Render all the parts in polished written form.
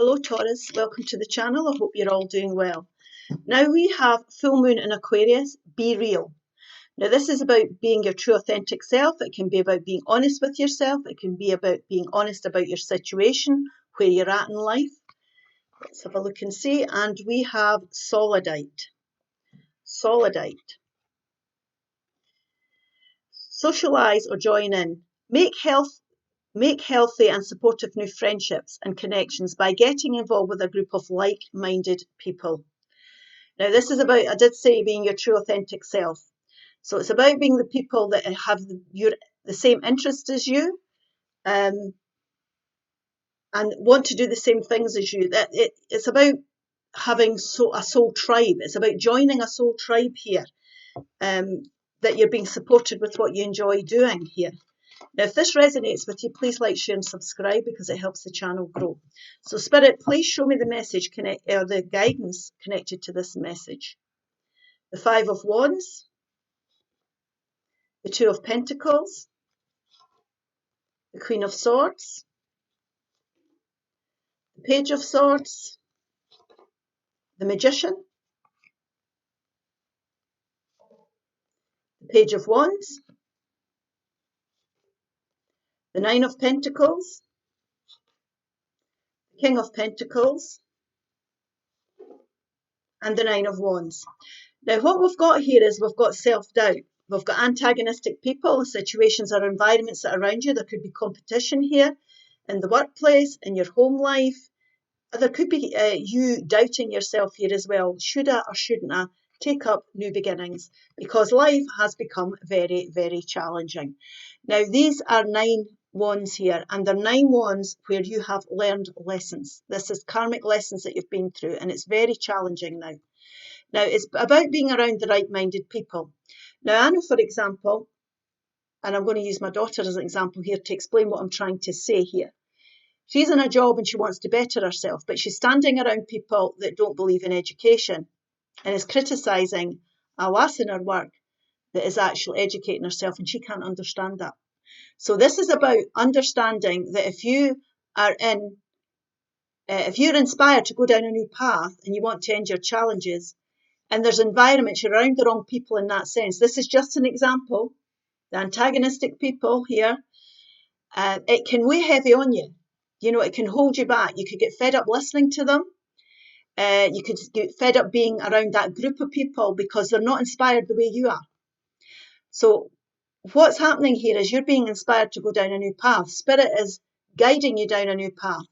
Hello Taurus, welcome to the channel. I hope you're all doing well. Now we have full moon in Aquarius, be real. Now this is about being your true authentic self. It can be about being honest with yourself. It can be about being honest about your situation, where you're at in life. Let's have a look and see. And we have solidite. Solidite. Socialize or join in. Make healthy and supportive new friendships and connections by getting involved with a group of like-minded people. Now, this is about, I did say, being your true authentic self. So it's about being the people that have the same interests as you and want to do the same things as you. It's about having a soul tribe. It's about joining a soul tribe here, that you're being supported with what you enjoy doing here. Now, if this resonates with you, please like, share and subscribe because it helps the channel grow. So Spirit, please show me the message or the guidance connected to this message. The Five of Wands, the Two of Pentacles, the Queen of Swords, the Page of Swords, the Magician, the Page of Wands, the Nine of Pentacles, the King of Pentacles, and the Nine of Wands. Now, what we've got here is we've got self-doubt. We've got antagonistic people, situations or environments that are around you. There could be competition here in the workplace, in your home life. There could be you doubting yourself here as well. Should I or shouldn't I take up new beginnings? Because life has become very, very challenging. Now, these are 9 wands here, and they're 9 wands where you have learned lessons. This is karmic lessons that you've been through, and it's very challenging now. Now, it's about being around the right-minded people. Now, I know, for example, and I'm going to use my daughter as an example here to explain what I'm trying to say here. She's in a job and she wants to better herself, but she's standing around people that don't believe in education and is criticising a lass in her work that is actually educating herself, and she can't understand that. So this is about understanding that if you're inspired to go down a new path and you want to end your challenges, and there's environments, you're around the wrong people in that sense. This is just an example. The antagonistic people here, it can weigh heavy on you. You know, it can hold you back. You could get fed up listening to them. You could get fed up being around that group of people because they're not inspired the way you are. So what's happening here is you're being inspired to go down a new path. Spirit is guiding you down a new path.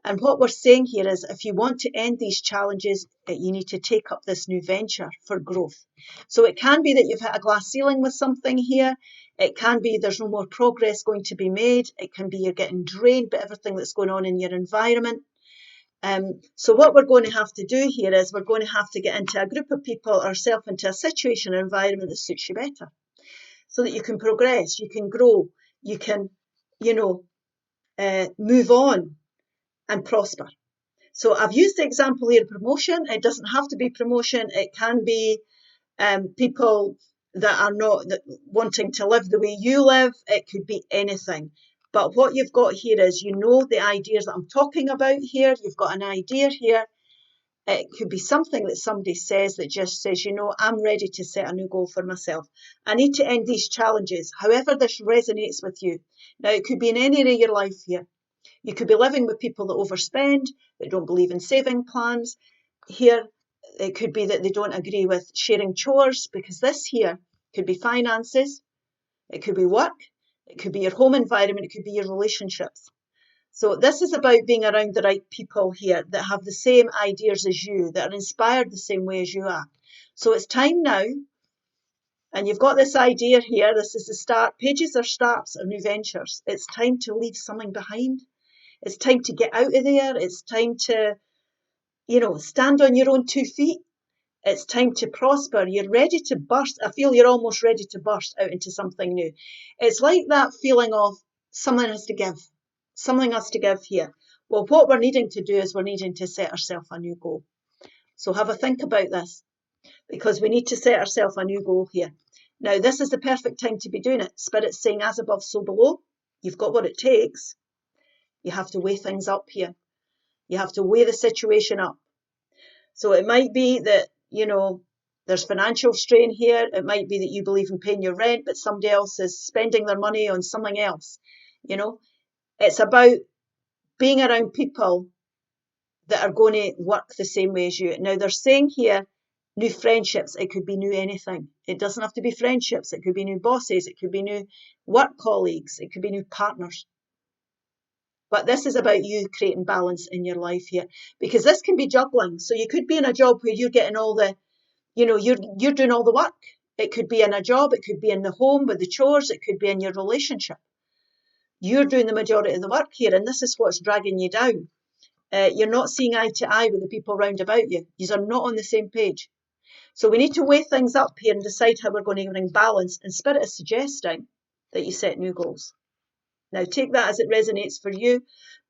And what we're saying here is if you want to end these challenges, you need to take up this new venture for growth. So it can be that you've hit a glass ceiling with something here. It can be there's no more progress going to be made. It can be you're getting drained by everything that's going on in your environment. So what we're going to have to do here is we're going to have to get into a group of people or self into a situation or environment that suits you better so that you can progress, you can grow, you can, move on and prosper. So I've used the example here, promotion. It doesn't have to be promotion. It can be people that are not wanting to live the way you live. It could be anything. But what you've got here is, the ideas that I'm talking about here. You've got an idea here. It could be something that somebody says that just says, I'm ready to set a new goal for myself. I need to end these challenges, however this resonates with you. Now, it could be in any area of your life here. You could be living with people that overspend, that don't believe in saving plans. Here, it could be that they don't agree with sharing chores, because this here could be finances, it could be work, it could be your home environment, it could be your relationships. So this is about being around the right people here that have the same ideas as you, that are inspired the same way as you are. So it's time now, and you've got this idea here, this is the start. Pages are starts of new ventures. It's time to leave something behind. It's time to get out of there. It's time to, stand on your own 2 feet. It's time to prosper. You're ready to burst. I feel you're almost ready to burst out into something new. It's like that feeling of something has to give. Something has to give here. Well, what we're needing to do is we're needing to set ourselves a new goal. So have a think about this, because we need to set ourselves a new goal here. Now, this is the perfect time to be doing it. Spirit's saying as above, so below. You've got what it takes. You have to weigh things up here. You have to weigh the situation up. So it might be that, there's financial strain here. It might be that you believe in paying your rent, but somebody else is spending their money on something else. It's about being around people that are going to work the same way as you. Now, they're saying here, new friendships. It could be new anything. It doesn't have to be friendships. It could be new bosses. It could be new work colleagues. It could be new partners. But this is about you creating balance in your life here, because this can be juggling. So you could be in a job where you're getting all the, you're doing all the work. It could be in a job. It could be in the home with the chores. It could be in your relationship. You're doing the majority of the work here, and this is what's dragging you down. You're not seeing eye to eye with the people round about you. You are not on the same page. So we need to weigh things up here and decide how we're going to bring balance. And Spirit is suggesting that you set new goals. Now, take that as it resonates for you.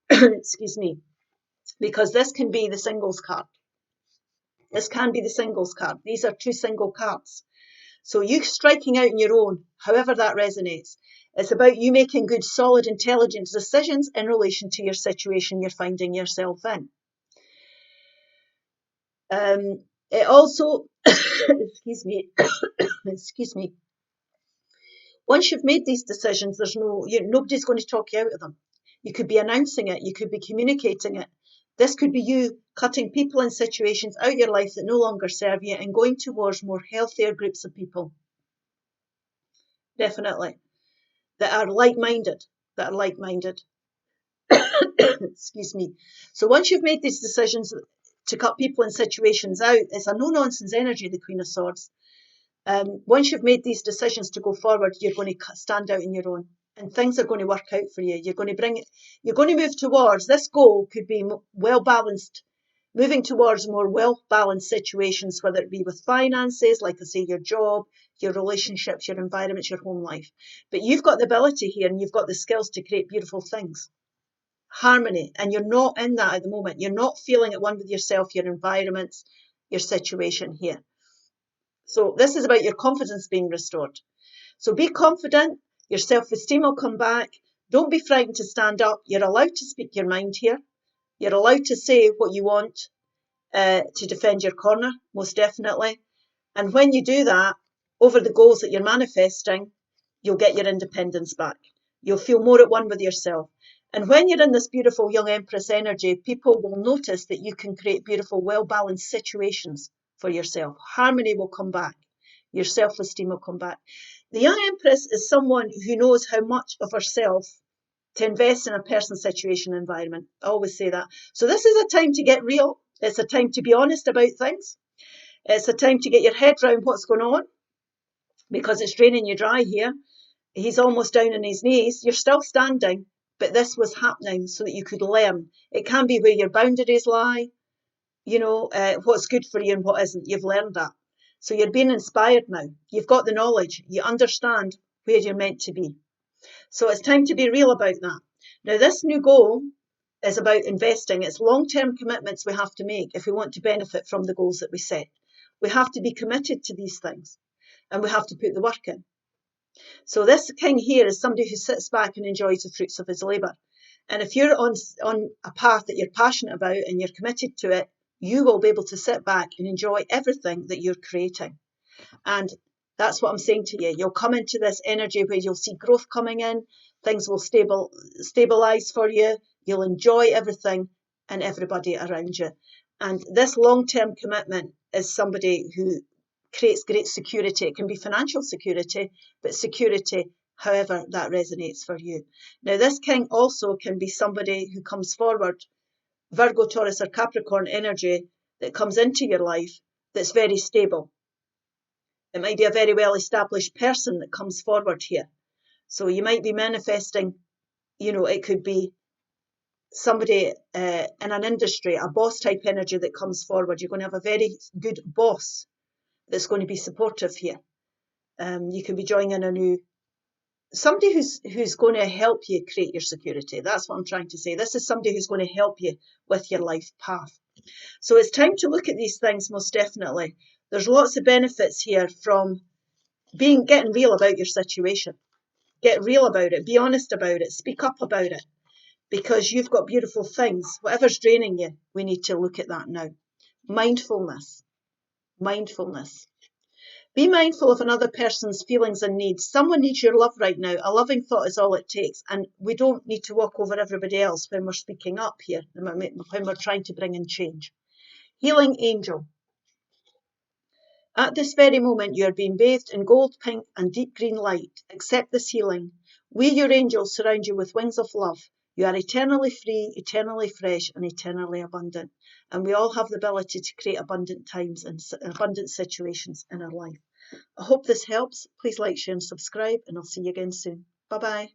Excuse me. Because this can be the singles card. This can be the singles card. These are two single cards. So you striking out on your own, however that resonates. It's about you making good, solid, intelligent decisions in relation to your situation you're finding yourself in. It also, excuse me, once you've made these decisions, nobody's going to talk you out of them. You could be announcing it. You could be communicating it. This could be you cutting people and situations out of your life that no longer serve you and going towards more healthier groups of people. Definitely. That are like-minded. Excuse me. So once you've made these decisions to cut people and situations out, it's a no-nonsense energy, the Queen of Swords. Once you've made these decisions to go forward, you're going to stand out on your own, and things are going to work out for you. You're going to move towards, this goal could be well-balanced, moving towards more well-balanced situations, whether it be with finances, like I say, your job, your relationships, your environments, your home life. But you've got the ability here, and you've got the skills to create beautiful things. Harmony, and you're not in that at the moment. You're not feeling at one with yourself, your environments, your situation here. So this is about your confidence being restored. So be confident, your self-esteem will come back. Don't be frightened to stand up. You're allowed to speak your mind here. You're allowed to say what you want to defend your corner, most definitely. And when you do that, over the goals that you're manifesting, you'll get your independence back. You'll feel more at one with yourself. And when you're in this beautiful young Empress energy, people will notice that you can create beautiful, well-balanced situations for yourself. Harmony will come back. Your self-esteem will come back. The young Empress is someone who knows how much of herself to invest in a person's situation and environment. I always say that. So this is a time to get real. It's a time to be honest about things. It's a time to get your head around what's going on, because it's draining you dry here. He's almost down on his knees. You're still standing, but this was happening so that you could learn. It can be where your boundaries lie, what's good for you and what isn't. You've learned that. So you're being inspired now. You've got the knowledge. You understand where you're meant to be. So it's time to be real about that. Now, this new goal is about investing. It's long-term commitments we have to make if we want to benefit from the goals that we set. We have to be committed to these things, and we have to put the work in. So this king here is somebody who sits back and enjoys the fruits of his labour. And if you're on a path that you're passionate about and you're committed to it, you will be able to sit back and enjoy everything that you're creating. And that's what I'm saying to you. You'll come into this energy where you'll see growth coming in. Things will stabilise for you. You'll enjoy everything and everybody around you. And this long-term commitment is somebody who creates great security. It can be financial security, but security, however that resonates for you. Now, this king also can be somebody who comes forward, Virgo, Taurus, or Capricorn energy that comes into your life that's very stable. It might be a very well-established person that comes forward here. So you might be manifesting, it could be somebody in an industry, a boss type energy that comes forward. You're going to have a very good boss that's going to be supportive here. You could be joining somebody who's going to help you create your security. That's what I'm trying to say. This is somebody who's going to help you with your life path. So it's time to look at these things, most definitely. There's lots of benefits here from getting real about your situation. Get real about it. Be honest about it. Speak up about it. because you've got beautiful things. Whatever's draining you, we need to look at that now. Mindfulness. Mindfulness. Be mindful of another person's feelings and needs. Someone needs your love right now. A loving thought is all it takes. And we don't need to walk over everybody else when we're speaking up here, when we're trying to bring in change. Healing angel. At this very moment, you are being bathed in gold, pink, and deep green light. Accept this healing. We, your angels, surround you with wings of love. You are eternally free, eternally fresh, and eternally abundant. And we all have the ability to create abundant times and abundant situations in our life. I hope this helps. Please like, share, and subscribe, and I'll see you again soon. Bye-bye.